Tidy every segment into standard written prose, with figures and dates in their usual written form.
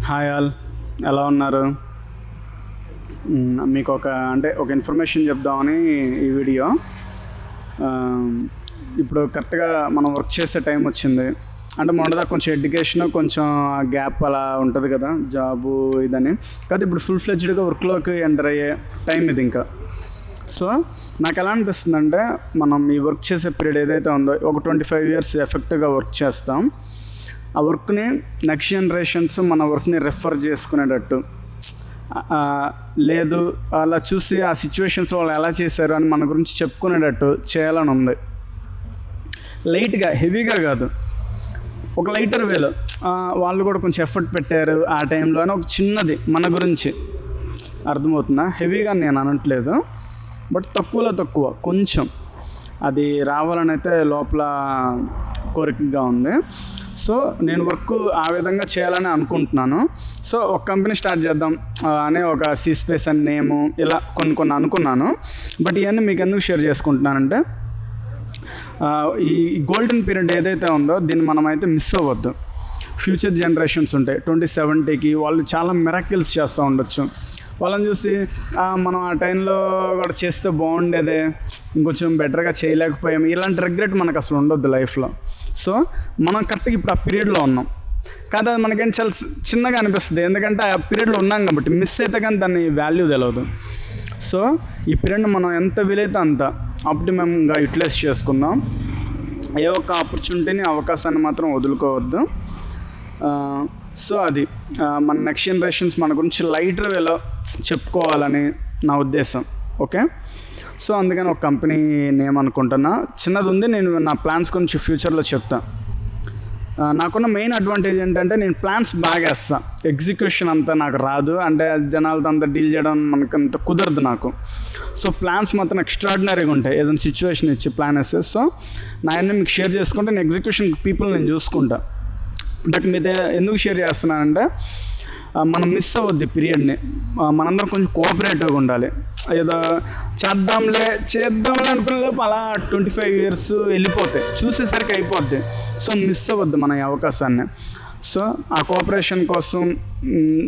Hi all, ఎలా ఉన్నారు? మీకు ఒక ఇన్ఫర్మేషన్ చెప్దామని ఈ వీడియో. ఇప్పుడు కరెక్ట్గా మనం వర్క్ చేసే టైం వచ్చింది. అంటే మొన్నదా కొంచెం ఎడ్యుకేషన్, కొంచెం గ్యాప్ అలా ఉంటుంది కదా, జాబు ఇదని. కాదు, ఇప్పుడు ఫుల్ ఫ్లెడ్జ్డ్గా వర్క్లోకి ఎంటర్ అయ్యే టైం ఇది ఇంకా. సో నాకు ఎలా అనిపిస్తుంది అంటే, మనం ఈ వర్క్ చేసే పీరియడ్ ఏదైతే ఉందో, ఒక 25 years ఎఫెక్టివ్గా వర్క్ చేస్తాం. ఆ వర్క్ని నెక్స్ట్ జనరేషన్స్ మన వర్క్ని రెఫర్ చేసుకునేటట్టు, లేదు అలా చూసి ఆ సిచ్యువేషన్స్ వాళ్ళు ఎలా చేశారు అని మన గురించి చెప్పుకునేటట్టు చేయాలని ఉంది. లైట్గా, హెవీగా కాదు, ఒక లైటర్ వేలో వాళ్ళు కూడా కొంచెం ఎఫర్ట్ పెట్టారు ఆ టైంలో అని ఒక చిన్నది మన గురించి. అర్థమవుతుందా? హెవీగా నేను అనట్లేదు, బట్ తక్కువలో తక్కువ కొంచెం అది రావాలని అయితే లోపల కోరికగా ఉంది. సో నేను వర్క్ ఆ విధంగా చేయాలని అనుకుంటున్నాను. సో ఒక కంపెనీ స్టార్ట్ చేద్దాం అనే ఒక సీ స్పేస్ అని నేము ఇలా కొన్ని అనుకున్నాను. బట్ ఇవన్నీ మీకు ఎందుకు షేర్ చేసుకుంటున్నానంటే, ఈ గోల్డెన్ పీరియడ్ ఏదైతే ఉందో దీన్ని మనం అయితే మిస్ అవ్వద్దు. ఫ్యూచర్ జనరేషన్స్ ఉంటాయి 2070కి, వాళ్ళు చాలా మిరాకిల్స్ చేస్తూ ఉండొచ్చు. వాళ్ళని చూసి మనం ఆ టైంలో కూడా చేస్తే బాగుండేదే, ఇంకొంచెం బెటర్గా చేయలేకపోయాం, ఇలాంటి రిగ్రెట్ మనకు అసలు ఉండొద్దు లైఫ్లో. సో మనం కరెక్ట్గా ఇప్పుడు ఆ పీరియడ్లో ఉన్నాం కాదు, అది మనకేం చాలా చిన్నగా అనిపిస్తుంది, ఎందుకంటే ఆ పీరియడ్లో ఉన్నాం కాబట్టి. మిస్ అయితే కానీ దాన్ని వాల్యూ తెలియదు. సో ఈ పీరియడ్ని మనం ఎంత వీలైతే అంత ఆప్టిమమ్గా యూటిలైజ్ చేసుకుందాం. ఏ ఒక్క ఆపర్చునిటీని, అవకాశాన్ని మాత్రం వదులుకోవద్దు. సో అది మన నెక్స్ట్ జనరేషన్స్ మన గురించి లైటర్ వేలో చెప్పుకోవాలని నా ఉద్దేశం. ఓకే, సో అందుకని ఒక కంపెనీ నేమ్ అనుకుంటున్నా, చిన్నది ఉంది. నేను నా ప్లాన్స్ గురించి ఫ్యూచర్లో చెప్తాను. నాకున్న మెయిన్ అడ్వాంటేజ్ ఏంటంటే, నేను ప్లాన్స్ బాగా వేస్తాను, ఎగ్జిక్యూషన్ అంతా నాకు రాదు. అంటే జనాలతో అంతా డీల్ చేయడం మనకు అంత కుదరదు నాకు. సో ప్లాన్స్ మాత్రం ఎక్స్ట్రాడినరీగా ఉంటాయి, ఏదైనా సిచ్యువేషన్ ఇచ్చి ప్లాన్ వేస్తే. సో నా అన్నీ మీకు షేర్ చేసుకుంటే, నేను ఎగ్జిక్యూషన్ పీపుల్ నేను చూసుకుంటా. బట్ మీతో ఎందుకు షేర్ చేస్తున్నానంటే, మనం మిస్ అవ్వద్దు పీరియడ్ని. మనందరం కొంచెం కోఆపరేటివ్గా ఉండాలి. ఏదో చేద్దాంలే అనుకునే అలా 25 years వెళ్ళిపోతాయి, చూసేసరికి అయిపోద్ది. సో మిస్ అవ్వద్దు మన ఈ అవకాశాన్ని. సో ఆ కోఆపరేషన్ కోసం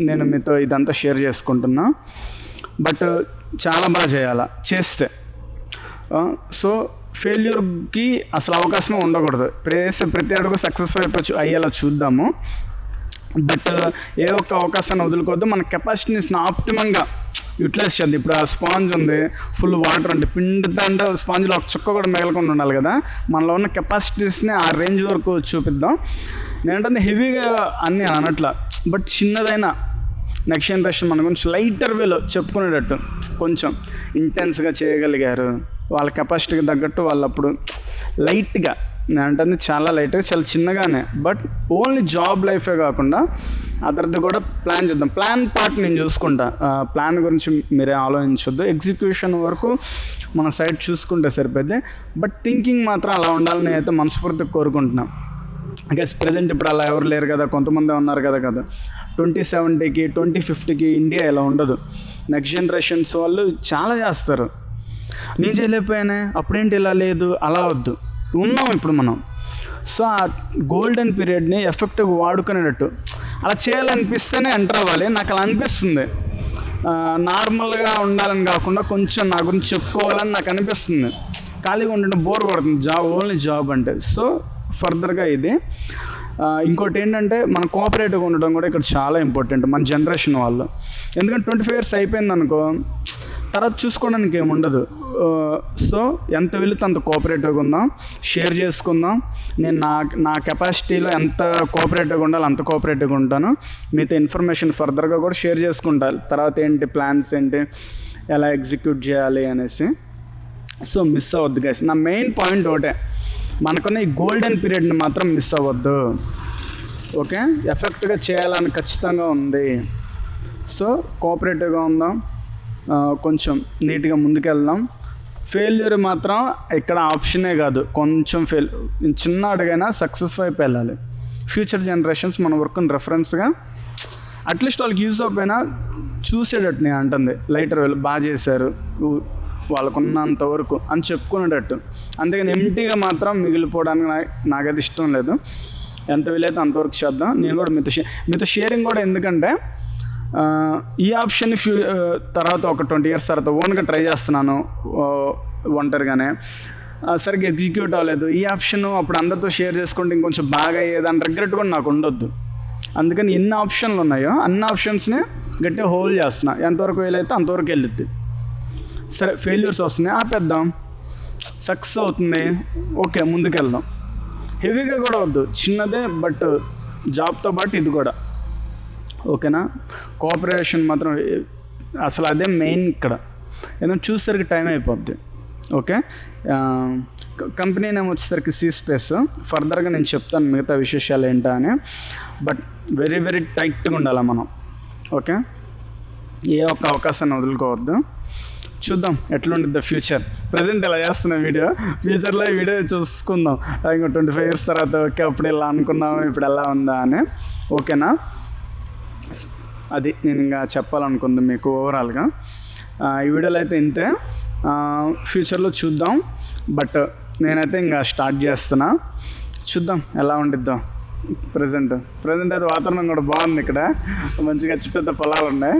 నేను మీతో ఇదంతా షేర్ చేసుకుంటున్నా. బట్ చాలా బాగా చేయాలా చేస్తే. సో ఫెయిల్యూర్కి అసలు అవకాశమే ఉండకూడదు. ప్రతి అడుగు సక్సెస్ అయ్యేలా చూద్దాము. బట్ ఏ ఒక్క అవకాశాన్ని వదులుకోవద్దు. మన కెపాసిటీస్ని ఆప్టిమంగా యూటిలైజ్ చేద్దాం. ఇప్పుడు ఆ స్పాంజ్ ఉంది, ఫుల్ వాటర్ అంటే పిండితే అంటే స్పాంజ్లో ఒక చుక్క కూడా మిగలకుండా ఉండాలి కదా. మనలో ఉన్న కెపాసిటీస్ని ఆ రేంజ్ వరకు చూపిద్దాం. నేనంటే హెవీగా అన్నీ అనట్లా, బట్ చిన్నదైనా నెక్స్ట్ జనరేషన్ మన గురించి లైటర్ వేలో చెప్పుకునేటట్టు, కొంచెం ఇంటెన్స్గా చేయగలిగారు, వాళ్ళ కెపాసిటీకి తగ్గట్టు వాళ్ళు అప్పుడు లైట్గా, నేను అంటే చాలా లైట్గా, చాలా చిన్నగానే, బట్ ఓన్లీ జాబ్ లైఫే కాకుండా అదర్ది కూడా ప్లాన్ చేద్దాం. ప్లాన్ పార్ట్ నేను చూసుకుంటా, ప్లాన్ గురించి మీరే ఆలోచించొద్దు. ఎగ్జిక్యూషన్ వరకు మన సైడ్ చూసుకుంటే సరిపోద్ది. బట్ థింకింగ్ మాత్రం అలా ఉండాలని అయితే మనస్ఫూర్తిగా కోరుకుంటున్నాం. గైస్ ప్రజెంట్ ఇప్పుడు అలా ఎవరు లేరు కదా, కొంతమంది ఉన్నారు కదా. 2070కి 2050కి ఇండియా ఇలా ఉండదు. నెక్స్ట్ జనరేషన్స్ వాళ్ళు చాలా చేస్తారు. నేను చేయలేకపోయానే, అప్పుడేంటి ఇలా లేదు, అలా వద్దు, ఉన్నాం ఇప్పుడు మనం. సో ఆ గోల్డెన్ పీరియడ్ని ఎఫెక్టివ్గా వాడుకునేటట్టు అలా చేయాలనిపిస్తేనే ఎంటర్ అవ్వాలి. నాకు అలా అనిపిస్తుంది. నార్మల్గా ఉండాలని కాకుండా కొంచెం నా గురించి చెప్పుకోవాలని నాకు అనిపిస్తుంది. ఖాళీగా ఉండడం బోర్ కొడుతుంది జాబ్, ఓన్లీ జాబ్ అంటే. సో ఫర్దర్గా ఇది ఇంకోటి ఏంటంటే, మన కోఆపరేటివ్గా ఉండడం కూడా ఇక్కడ చాలా ఇంపార్టెంట్ మన జనరేషన్ వాళ్ళు. ఎందుకంటే 25 years అయిపోయింది అనుకో, తర్వాత చూసుకోవడానికి ఏముండదు. సో ఎంత వెళితే అంత కోఆపరేటివ్గా ఉందాం, షేర్ చేసుకుందాం. నేను నా కెపాసిటీలో ఎంత కోఆపరేటివ్గా ఉండాలో అంత కోఆపరేటివ్గా ఉంటాను. మీతో ఇన్ఫర్మేషన్ ఫర్దర్గా కూడా షేర్ చేసుకుంటాను, తర్వాత ఏంటి ప్లాన్స్ ఏంటి, ఎలా ఎగ్జిక్యూట్ చేయాలి అనేసి. సో మిస్ అవ్వద్దు గైస్. నా మెయిన్ పాయింట్ ఒకటే, మనకున్న ఈ గోల్డెన్ పీరియడ్ని మాత్రం మిస్ అవ్వద్దు. ఓకే, ఎఫెక్ట్గా చేయాలని ఖచ్చితంగా ఉంది. సో కోఆపరేటివ్గా ఉందాం, కొంచెం నీట్గా ముందుకెళ్దాం. ఫెయిల్యూర్ మాత్రం ఇక్కడ ఆప్షనే కాదు, కొంచెం చిన్న అడుగైనా సక్సెస్ వైపు వెళ్ళాలి. ఫ్యూచర్ జనరేషన్స్ మన వర్క్ని రెఫరెన్స్గా అట్లీస్ట్ వాళ్ళకి యూజ్ అయిపోయినా చూసేటట్టు నేను అంటుంది. లైటర్ వీళ్ళు బాగా చేశారు, వాళ్ళకున్నంత వరకు అని చెప్పుకునేటట్టు. అందుకని ఎంటీగా మాత్రం మిగిలిపోవడానికి నాకైతే ఇష్టం లేదు. ఎంత వీలైతే అంతవరకు చేద్దాం. నేను కూడా మీతో షేరింగ్ కూడా ఎందుకంటే ఈ ఆప్షన్ తర్వాత ఒక 20 years తర్వాత ఓన్గా ట్రై చేస్తున్నాను ఒంటరిగానే, సరిగ్గా ఎగ్జిక్యూట్ అవ్వలేదు. ఈ ఆప్షన్ అప్పుడు అందరితో షేర్ చేసుకుంటే ఇంకొంచెం బాగా అయ్యేదాన్ని రిగ్రెట్ కూడా నాకు ఉండొద్దు. అందుకని ఎన్ని ఆప్షన్లు ఉన్నాయో అన్ని ఆప్షన్స్ని గట్టిగా హోల్డ్ చేస్తున్నా. ఎంతవరకు వీలైతే అంతవరకు వెళ్ళిద్ది. సరే ఫెయిల్యూర్స్ వస్తున్నాయి, ఆపేద్దాం. సక్సెస్ అవుతుంది, ఓకే ముందుకెళ్దాం. హెవీగా కూడా వద్దు, చిన్నదే బట్ జాబ్తో పాటు ఇది కూడా ఓకేనా. కోఆపరేషన్ మాత్రం అసలు అదే మెయిన్ ఇక్కడ. ఏదైనా చూసేసరికి టైం అయిపోద్ది. ఓకే, కంపెనీ నేమ్ వచ్చేసరికి సి స్పేస్. ఫర్దర్గా నేను చెప్తాను మిగతా విశేషాలు ఏంటా అని. బట్ వెరీ వెరీ టైట్గా ఉండాలి మనం. ఓకే, ఏ ఒక్క అవకాశాన్ని వదులుకోవద్దు. చూద్దాం ఎట్లుండిద్ది ఫ్యూచర్. ప్రజెంట్ ఇలా చేస్తున్న వీడియో, ఫ్యూచర్లో ఈ వీడియో చూసుకుందాం. ఇంకో 25 years తర్వాత ఓకే అప్పుడు ఇలా అనుకున్నాము, ఇప్పుడు ఎలా ఉందా అని. ఓకేనా, అది నేను ఇంకా చెప్పాలనుకుంది మీకు ఓవరాల్గా. ఈ వీడియోలో అయితే ఇంతే. ఫ్యూచర్లో చూద్దాం. బట్ నేనైతే ఇంకా స్టార్ట్ చేస్తున్నా, చూద్దాం ఎలా ఉండిద్దో. ప్రజెంట్ అయితే వాతావరణం కూడా బాగుంది. ఇక్కడ మంచిగా చుట్టూ పొలాలు ఉన్నాయి.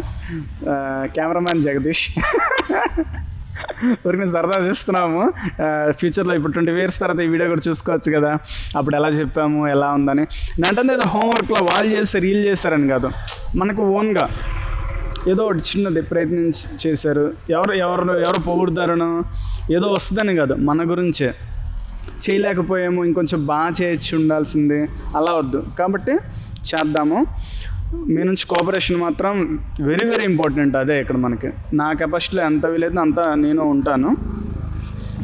కెమెరామ్యాన్ జగదీష్ ఊరికి సరదా చేస్తున్నాము. ఫ్యూచర్లో ఇప్పుడు 20 years తర్వాత ఈ వీడియో కూడా చూసుకోవచ్చు కదా, అప్పుడు ఎలా చెప్పాము ఎలా ఉందని. అంటే ఏదో హోంవర్క్లో వాళ్ళు చేస్తారు వీళ్ళు చేస్తారని కాదు, మనకు ఓన్గా ఏదో ఒకటి చిన్నది ప్రయత్నం చేశారు. ఎవరు పొగుడుతారనో ఏదో వస్తుందని కాదు, మన గురించే. చేయలేకపోయాము, ఇంకొంచెం బాగా చేయొచ్చు ఉండాల్సిందే, అలా వద్దు. కాబట్టి చేద్దాము. మీ నుంచి కోఆపరేషన్ మాత్రం వెరీ వెరీ ఇంపార్టెంట్. అదే ఇక్కడ మనకి నా కెపాసిటీలో ఎంత వీలైతే అంత నేను ఉంటాను.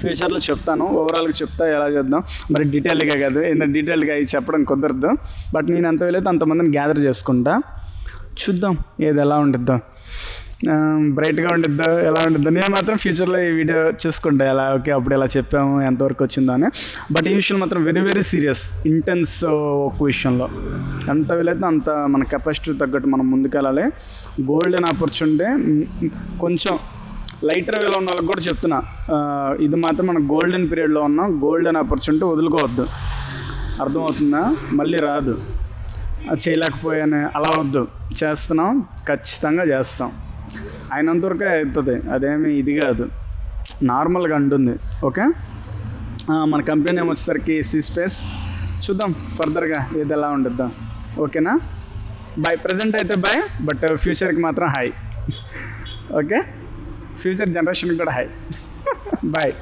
ఫ్యూచర్లో చెప్తాను, ఓవరాల్గా చెప్తా ఎలా చేద్దాం. మరి డీటెయిల్గా కాదు, ఎందుకంటే డీటెయిల్గా అవి చెప్పడం కుదరదు. బట్ నేను ఎంత వీలైతే అంతమందిని గ్యాదర్ చేసుకుంటా. చూద్దాం ఏది ఎలా ఉండిద్దో, బ్రైట్గా ఉండిద్దో ఎలా ఉండిద్దో. నేను మాత్రం ఫ్యూచర్లో ఈ వీడియో చూసుకుంటా ఎలా ఓకే అప్పుడు ఎలా చెప్పాము ఎంతవరకు వచ్చిందో అని. బట్ ఈ విషయం మాత్రం వెరీ వెరీ సీరియస్, ఇంటెన్స్ ఒక విషయంలో ఎంత వీలైతే అంత మన కెపాసిటీ తగ్గట్టు మనం ముందుకెళ్ళాలి. Golden opportunity. కొంచెం లైటర్ వేలో ఉన్న వాళ్ళకి కూడా చెప్తున్నా, ఇది మాత్రం మన గోల్డెన్ పీరియడ్లో ఉన్నాం. గోల్డెన్ ఆపర్చునిటీ వదులుకోవద్దు, అర్థమవుతుందా? మళ్ళీ రాదు. చేయలేకపోయాను అలా వద్దు, చేస్తున్నాం, ఖచ్చితంగా చేస్తాం. అయినంతవరకే అవుతుంది, అదేమి ఇది కాదు, నార్మల్గా ఉంటుంది. ఓకే, మన కంపెనీ నేమ్ వచ్చేసరికి సి స్పేస్. చూద్దాం ఫర్దర్గా ఏది ఎలా ఉంటుందో. ఓకేనా, బాయ్. ప్రజెంట్ అయితే బాయ్, బట్ ఫ్యూచర్కి మాత్రం హాయ్. ఓకే, ఫ్యూచర్ జనరేషన్కి కూడా హాయ్. బాయ్.